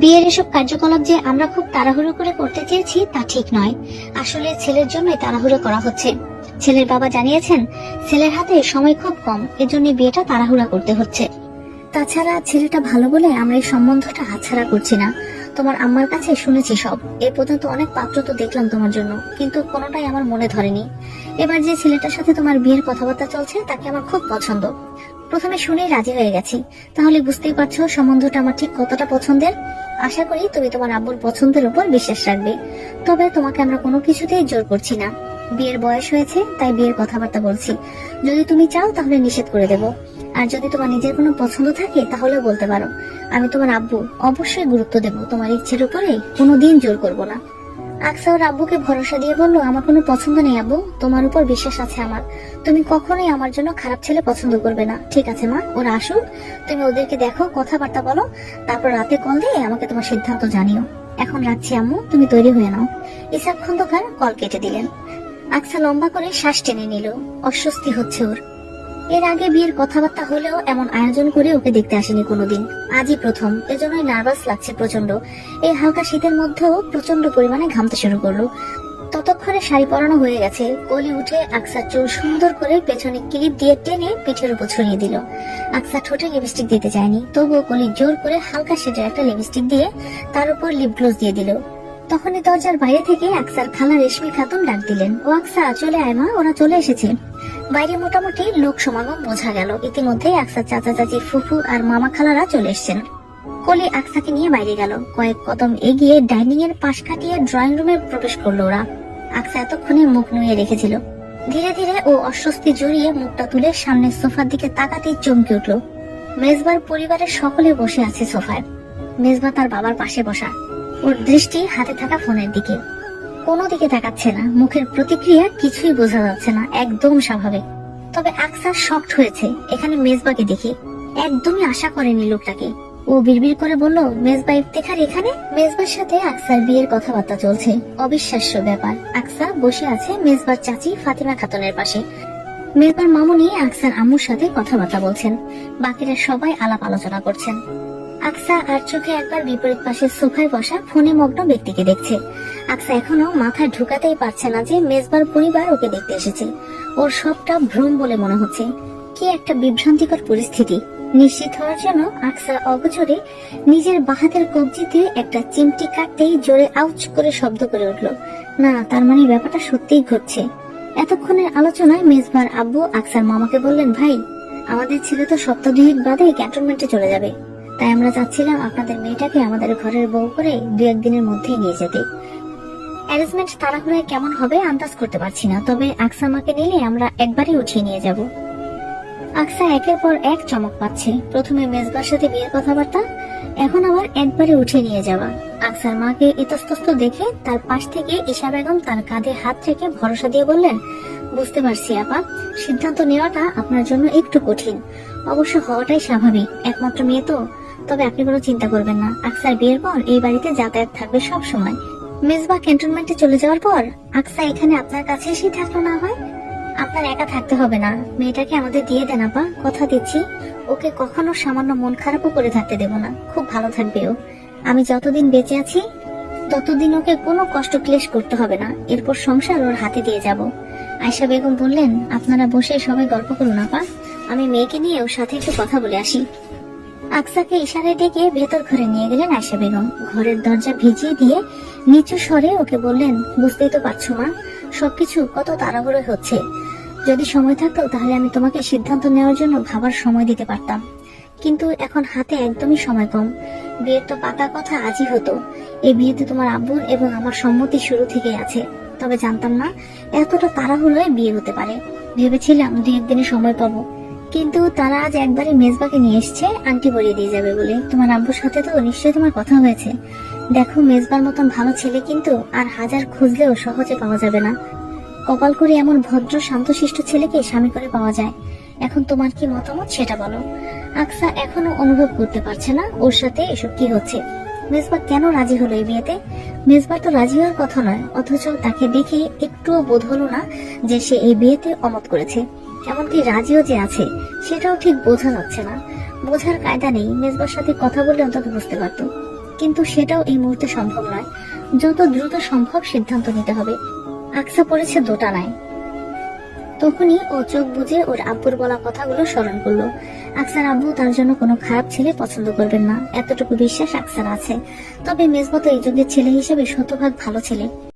বিয়ের এসব কার্যকলাপ যে আমরা খুব তাড়াহুড়ো করে করতে চেয়েছি তা ঠিক নয়। আসলে ছেলের জন্যই তাড়াহুড়ো করা হচ্ছে। ছেলের বাবা জানিয়েছেন ছেলের হাতে সময় খুব কম, এজন্য বিয়েটা তাড়াহুড়া করতে হচ্ছে। তাছাড়া ছেলেটা ভালো বলে আমরা এই সম্বন্ধটা হাতছাড়া করছি না। তোমার আম্মার কাছে শুনেছি সব। এ পর্যন্ত অনেক পাত্র তো দেখলাম তোমার জন্য, কিন্তু কোনোটাই আমার মনে ধরেনি। এবার যে ছেলেটার সাথে তোমার বিয়ের কথাবার্তা চলছে তাকে আমার খুব পছন্দ। প্রথমে শুনেই রাজি হয়ে গেছি। তাহলে বুঝতেই পারছো সম্বন্ধটা আমার ঠিক কতটা পছন্দের। আশা করি তুমি তোমার আব্বুর পছন্দের উপর বিশ্বাস রাখবে। তবে তোমাকে আমরা কোনো কিছুতেই জোর করছি না। বিয়ের বয়স হয়েছে তাই বিয়ের কথাবার্তা বলছি। যদি তুমি চাও তাহলে নিষেধ করে দেব। আর যদি তোমার নিজের কোনো পছন্দ থাকে তাহলেও বলতে পারো। আমি তোমার আব্বু, অবশ্যই গুরুত্ব দেব। তোমার ইচ্ছের উপরে কোনোদিন জোর করব না। আকসা ওর আব্বুকে ভরসা দিয়ে বলল, আমার কোনো পছন্দ নেই আব্বু, তোমার উপর বিশ্বাস আছে আমার। তুমি কখনোই আমার জন্য খারাপ ছেলে পছন্দ করবে না। ঠিক আছে মা, ওরা আসুক, তুমি ওদেরকে দেখো, কথাবার্তা বলো, তারপর রাতে কল দিয়ে আমাকে তোমার সিদ্ধান্ত জানিও। এখন রাখছি আম্মু, তুমি তৈরি হয়ে নাও। ইসাক খন্দকার কল কেটে দিলেন। আকসা লম্বা করে শ্বাস টেনে নিল। অস্বস্তি হচ্ছে ওর। এর আগে বিয়ের কথাবার্তা হলেও এমন আয়োজন করে ওকে দেখতে আসেনি কোনোদিন। আজই প্রথম, এজন্যই নার্ভাস লাগছে প্রচন্ড। এই হালকা শীতের মধ্যেও প্রচন্ড পরিমাণে ঘামতে শুরু করলো। ততক্ষণে শাড়ি পরানো হয়ে গেছে। কলি উঠে আকসার চুল সুন্দর করে পেছনে ক্লিপ দিয়ে টেনে পিঠের উপর ছড়িয়ে দিল। আকসা ঠোঁটে লিপস্টিক দিতে চায়নি, তবুও কলি জোর করে হালকা শেডের একটা লিপস্টিক দিয়ে তার উপর লিপ গ্লোজ দিয়ে দিল। তখনই দরজার বাইরে থেকে আকসার খালা রেশমি খাতুন ডাক দিলেন, ও আকসা, চলে আয় মা, ওরা চলে এসেছে। বাইরে মোটামুটি লোক সমাগম বোঝা গেল। ইতিমধ্যে আকসার চাচা চাচি, ফুফু আর মামা খালারা চলে এসেছেন। কলি আকসাকে নিয়ে বাইরে গেল। কয়েক কদম এগিয়ে ডাইনিং এর পাশ কাটিয়ে ড্রয়িং রুমে প্রবেশ করলো ওরা। আকসা এতক্ষণে মুখ নুয়ে রেখেছিল। ধীরে ধীরে ও অস্বস্তি জড়িয়ে মুখটা তুলে সামনের সোফার দিকে তাকাতেই চমকে উঠল। মেজবার পরিবারের সকলে বসে আছে সোফায়। মেজবা তার বাবার পাশে বসা। ওর দৃষ্টি হাতে থাকা ফোনের দিকে। কোনো দিকে তাকাচ্ছে না। মুখের প্রতিক্রিয়া কিছুই বোঝা যাচ্ছে না, একদম স্বাভাবিক। তবে আকসা শকড হয়েছে এখানে মেজবাকে দেখে। একদমই আশা করেনি লোকটাকে। ও বিড়বিড় করে বলল, মেজবা ইফতেখার এখানে? মেজবার সাথে আকসার বিয়ের কথাবার্তা চলছে। অবিশ্বাস্য ব্যাপার। আকসা বসে আছে মেজবার চাচি ফাতিমা খাতুনের পাশে। মেজবার মামুনি আকসার আম্মুর সাথে কথাবার্তা বলছেন। বাকিরা সবাই আলাপ আলোচনা করছেন। আকসা আর চোখে একবার বিপরীত পাশে সোফায় বসা ফোনে মগ্ন ব্যক্তিকে দেখছে। আকসা এখনো মাথায় ঢুকাতেই পারছে না যে মেজবার পরিবার ওকে দেখতে এসেছে। ওর সবটা ভ্রম বলে মনে হচ্ছে। কি একটা বিভ্রান্তিকর পরিস্থিতি। নিশ্চিত হওয়ার জন্য আকসা অগোচরে নিজের বাহাতের কবজিতে একটা চিমটি কাটতেই জোরে আউচ করে শব্দ করে উঠল। না, তার মানে ব্যাপারটা সত্যিই ঘটছে। এতক্ষণের আলোচনায় মেজবার আব্বু আকসার মামাকে বললেন, ভাই, আমাদের ছেলে তো সপ্তাহ দুয়েক বাদে ক্যান্টনমেন্টে চলে যাবে। তাই আমরা চাচ্ছিলাম আপনাদের মেয়েটাকে আমাদের ঘরের বউ করে 2-1 দিনের মধ্যেই নিয়ে যেতে। অ্যারেঞ্জমেন্ট তাড়াহুড়ায় কেমন হবে আন্দাজ করতে পারছি না, তবে আকসা মাকে নিলে আমরা একবারই উঠিয়ে নিয়ে যাব। আকসা একের পর এক চমক পাচ্ছে। প্রথমে মেজবার সাথে বিয়ের কথাবার্তা, এখন আবার একবারে উঠিয়ে নিয়ে যাওয়া। আকসার মাকে ইতস্তত দেখে তার পাশ থেকে ঈশা বেগম তার কাঁধে হাত রেখে ভরসা দিয়ে বললেন, বুঝতে পারছি আপা, সিদ্ধান্ত নেওয়াটা আপনার জন্য একটু কঠিন। অবশ্য হওয়াটাই স্বাভাবিক, একমাত্র মেয়ে তো। তবে আপনি কোনো চিন্তা করবেন না, আকসার বিয়ের পর এই বাড়িতে যাতায়াত থাকবে সব সময়। মেজবা ক্যান্টনমেন্টে চলে যাওয়ার পর আকসা এখানে আপনার কাছে এসেই থাকলো না হয়। আপনার একা থাকতে হবে না, মেয়েটাকে আমাদের দিয়ে দেন আপা, কথা দিচ্ছি। ওকে কখনো সামান্য মন খারাপও করে থাকতে দেব না, খুব ভালো থাকবে ও। আমি যতদিন বেঁচে আছি ততদিন ওকে কোনো কষ্ট ক্লেশ করতে হবে না। এরপর সংসার ওর হাতে দিয়ে যাব। আয়েশা বেগম বললেন, আপনারা বসে সবাই গল্প করুন আপা, আমি মেয়েকে নিয়ে ওর সাথে একটু কথা বলে আসি। আকসাকে ইশারায় ডেকে ভেতর ঘরে নিয়ে গেলেন আয়েশা বেগম। ঘরের দরজা ভিজিয়ে দিয়ে নিচু স্বরে ওকে বললেন, বুঝতেই তো পারছো মা, সবকিছু কত তাড়াহুড়ো হচ্ছে। যদি সময় থাকতো তাহলে আমি তোমাকে সিদ্ধান্ত নেওয়ার জন্য ভাবার সময় দিতে পারতাম, কিন্তু এখন হাতে একদমই সময় কম। বিয়ের তো পাকা কথা আজই হতো। এই বিয়েতে তোমার আব্বুর এবং আমার সম্মতি শুরু থেকেই আছে। তবে জানতাম না এতটা তাড়াহুড়োয় বিয়ে হতে পারে। ভেবেছিলাম 2-1 দিনের সময় পাবো, কিন্তু তারা আজ একবারে মেজবাকে নিয়ে এসছে আন্টি বলিয়ে দিয়ে যাবে বলে। তোমার আব্বুর সাথে তো নিশ্চয়ই তোমার কথা হয়েছে। দেখো, মেজবার মতন ভালো ছেলে কিন্তু আর হাজার খুঁজলেও সহজে পাওয়া যাবে না। কপাল করে এমন ভদ্র শান্তশিষ্ট ছেলেকে স্বামী করে পাওয়া যায়। এখন তোমার কি মতামত সেটা বলো। আকসা এখনো অনুভব করতে পারছে না ওর সাথে এসব কি হচ্ছে। মেজবা কেন রাজি হলো এই বিয়েতে? মেজবার তো রাজি হওয়ার কথা নয়, অথচ তাকে দেখে একটুও বোধ হলো না যে সে এই বিয়েতে অমত করেছে। এমনকি রাজিও যে আছে সেটাও ঠিক বোঝা যাচ্ছে না। বোঝার কায়দা নেই। মেজবার সাথে কথা বললে অন্তত বুঝতে পারতো। কিন্তু সেটাও এই মুহূর্তে সম্ভব নয়। যত দ্রুত সম্ভব সিদ্ধান্ত নিতে হবে। আকসা পড়েছে দোটানায়। তখনই ও চোখ বুজে ওর আব্বুর বলা কথাগুলো স্মরণ করলো। আকসার আব্বু তার জন্য কোনো খারাপ ছেলে পছন্দ করবেন না, এতটুকু বিশ্বাস আকসার আছে। তবে মেজবা তো এই যুগের ছেলে হিসেবে শতভাগ ভালো ছেলে।